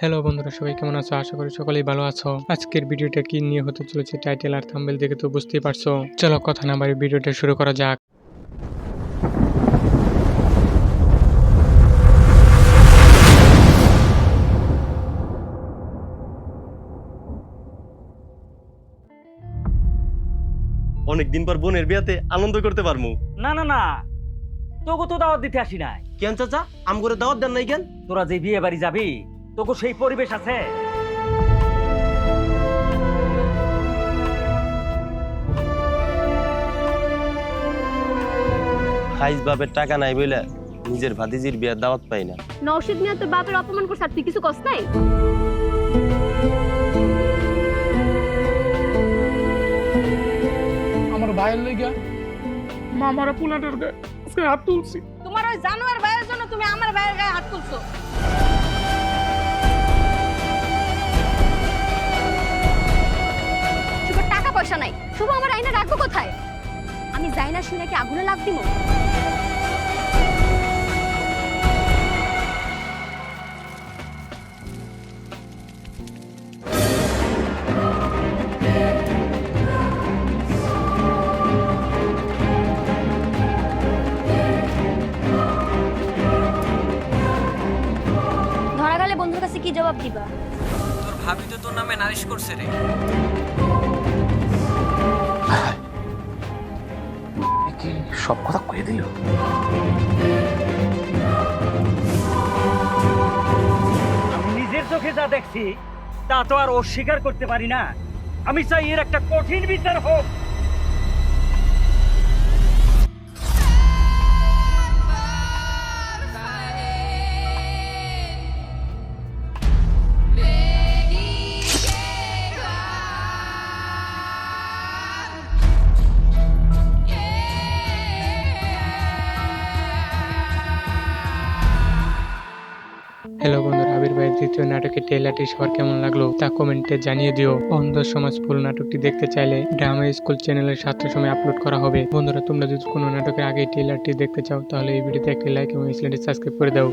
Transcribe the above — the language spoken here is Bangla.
হ্যালো বন্ধুরা, সবাই কেমন আছো? আশা করি সকলেই ভালো আছো। আজকের ভিডিওটা কি নিয়ে হতে চলেছে টাইটেল আর থাম্বনেল দেখে তো বুঝতেই পারছো। চলো কথা না বাড়িয়ে ভিডিওটা শুরু করা যাক। অনেকদিন পর বোনের বিয়াতে আনন্দ করতে পারমু। না না না, তোকে তো দাওয়াত দিতে আসি নাই। কেন চাচা, আম করে দাওয়াত দেন নাই কেন? তোরা যে বিয়ে বাড়ি যাবি, তোকে সেই পরিবেশ আছে? খাইজ বাপের টাকা নাই বইলা নিজের ভাতিজির বিয়ার দাওয়াত পাই না। নওশিদ মিয়া তোর বাপের অপমান করছে আর তুই কিছু কস নাই? আমার ভাইয়ের লেগা মামারা পুলাটের গায়ে আজকে হাত তুলছি। তোমার ওই জানোয়ার ভাইয়ের জন্য তুমি আমার ভাইয়ের গায়ে হাত তুলছো। শুভ টাকা পয়সা নাই, শুভ আমার আয়না রাখবো কোথায়? আমি যাই না শুনে কি আগুনে লাগ দিব? ধরা গেলে বন্ধুর কাছে কি জবাব দিবা? তোর ভাবি তো তোর নামে নালিশ করছে রে। কি সব কথা কয়ে দিল? আমি নিজের চোখে যা দেখছি তা তো আর অস্বীকার করতে পারি না। আমি চাই এর একটা কঠিন বিচার হোক। হ্যালো বন্ধুরা, আবির ভাইয়ের দ্বিতীয় নাটকের ট্রেলারটি সবার কেমন লাগলো তা কমেন্টে জানিয়ে দিও। অন্ধ সমাজ ফুল নাটকটি দেখতে চাইলে ড্রামা স্কুল চ্যানেলের 7টার সময় আপলোড করা হবে। বন্ধুরা, তোমরা যদি কোনো নাটকের আগে ট্রেলারটি দেখতে চাও তাহলে এই ভিডিওতে একটি লাইক এবং চ্যানেলটি সাবস্ক্রাইব করে দাও।